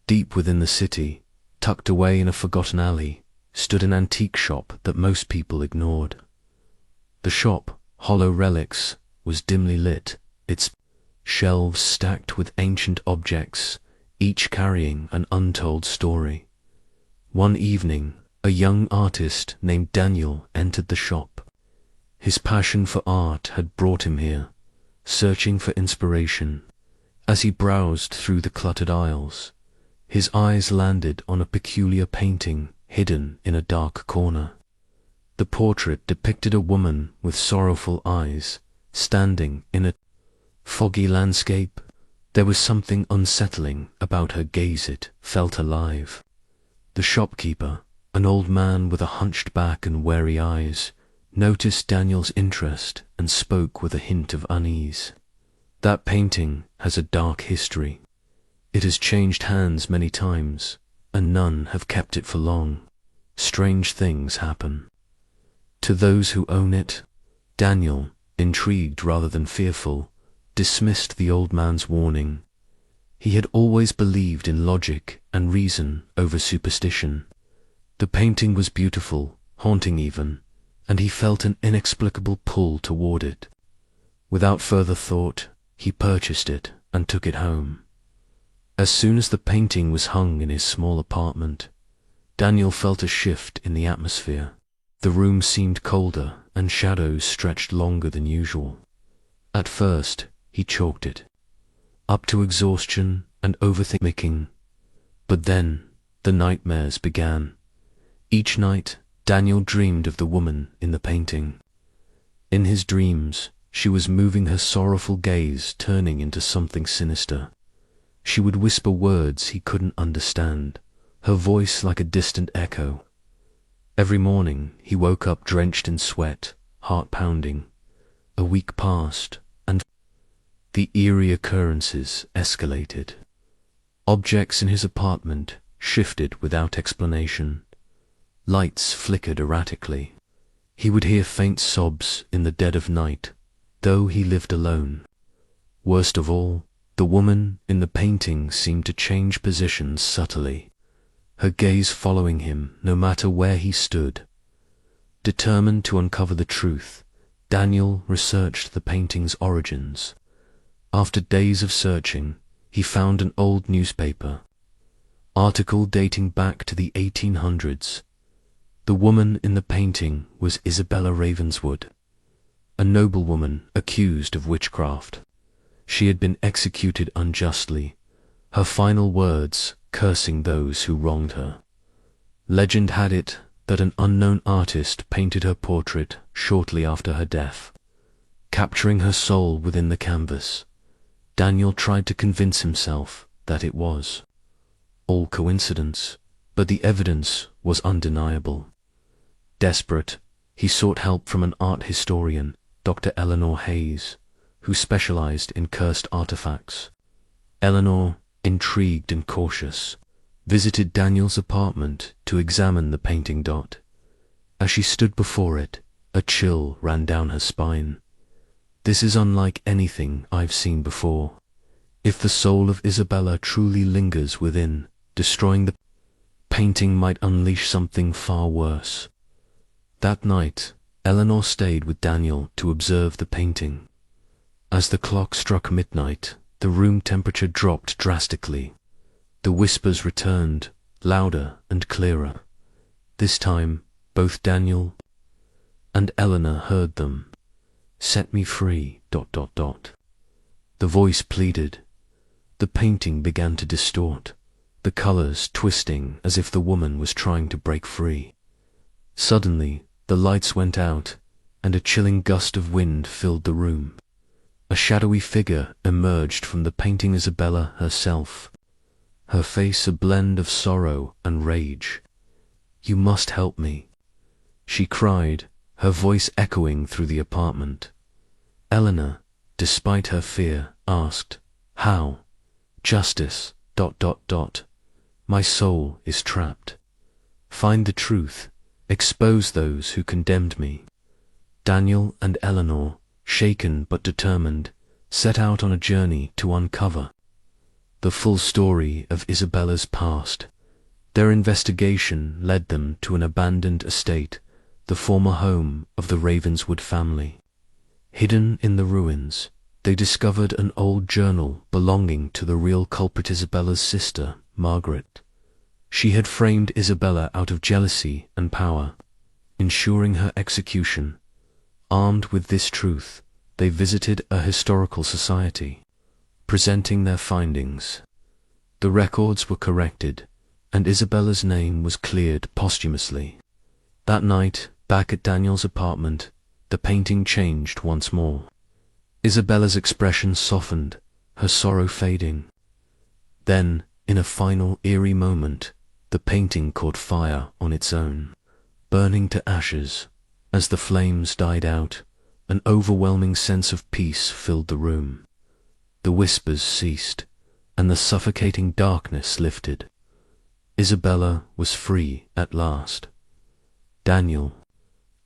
Deep within the city, tucked away in a forgotten alley, stood an antique shop that most people ignored. The shop, hollow relics, was dimly lit, its shelves stacked with ancient objects, each carrying an untold story. One evening, a young artist named Daniel entered the shop. His passion for art had brought him here, searching for inspiration. As he browsed through the cluttered aisles, his eyes landed on a peculiar painting hidden in a dark corner. The portrait depicted a woman with sorrowful eyes, standing in a foggy landscape. There was something unsettling about her gaze. It felt alive. The shopkeeper, an old man with a hunched back and wary eyes, noticed Daniel's interest and spoke with a hint of unease. "That painting has a dark history. It has changed hands many times, and none have kept it for long. Strange things happen to those who own it." Daniel, intrigued rather than fearful, dismissed the old man's warning. He had always believed in logic and reason over superstition. The painting was beautiful, haunting even, and he felt an inexplicable pull toward it. Without further thought, he purchased it and took it home. As soon as the painting was hung in his small apartment, Daniel felt a shift in the atmosphere. The room seemed colder, and shadows stretched longer than usual. At first, he chalked it up to exhaustion and overthinking. But then, the nightmares began. Each night, Daniel dreamed of the woman in the painting. In his dreams, she was moving her sorrowful gaze, turning into something sinister. She would whisper words he couldn't understand, her voice like a distant echo. Every morning, he woke up drenched in sweat, heart pounding. A week passed, and the eerie occurrences escalated. Objects in his apartment shifted without explanation. Lights flickered erratically. He would hear faint sobs in the dead of night, though he lived alone. Worst of all, the woman in the painting seemed to change positions subtly, her gaze following him no matter where he stood. Determined to uncover the truth, Daniel researched the painting's origins. After days of searching, he found an old newspaper article dating back to the 1800s. The woman in the painting was Isabella Ravenswood, a noblewoman accused of witchcraft. She had been executed unjustly, her final words cursing those who wronged her. Legend had it that an unknown artist painted her portrait shortly after her death, capturing her soul within the canvas. Daniel tried to convince himself that it was all coincidence, but the evidence was undeniable. Desperate, he sought help from an art historian, Dr. Eleanor Hayes, who specialized in cursed artifacts. Eleanor, intrigued and cautious, visited Daniel's apartment to examine the painting. As she stood before it, a chill ran down her spine. "This is unlike anything I've seen before. If the soul of Isabella truly lingers within, destroying the painting might unleash something far worse." That night, Eleanor stayed with Daniel to observe the painting. As the clock struck midnight, the room temperature dropped drastically. The whispers returned, louder and clearer. This time, both Daniel and Eleanor heard them. "Set me free, ... The voice pleaded. The painting began to distort, the colors twisting as if the woman was trying to break free. Suddenly, the lights went out, and a chilling gust of wind filled the room. A shadowy figure emerged from the painting, Isabella herself, her face a blend of sorrow and rage. "You must help me," she cried, her voice echoing through the apartment. Eleanor, despite her fear, asked, "How?" "Justice, ... My soul is trapped. Find the truth, expose those who condemned me." Daniel and Eleanor, shaken but determined, set out on a journey to uncover the full story of Isabella's past. Their investigation led them to an abandoned estate, the former home of the Ravenswood family. Hidden in the ruins, they discovered an old journal belonging to the real culprit, Isabella's sister, Margaret. She had framed Isabella out of jealousy and power, ensuring her execution. Armed with this truth, they visited a historical society, presenting their findings. The records were corrected, and Isabella's name was cleared posthumously. That night, back at Daniel's apartment, the painting changed once more. Isabella's expression softened, her sorrow fading. Then, in a final eerie moment, the painting caught fire on its own, burning to ashes. As the flames died out, an overwhelming sense of peace filled the room. The whispers ceased, and the suffocating darkness lifted. Isabella was free at last. Daniel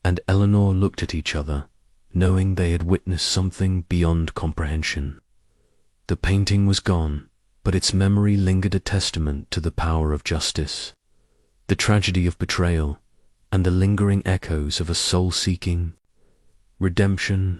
and Eleanor looked at each other, knowing they had witnessed something beyond comprehension. The painting was gone, but its memory lingered, a testament to the power of justice, the tragedy of betrayal, and the lingering echoes of a soul seeking redemption.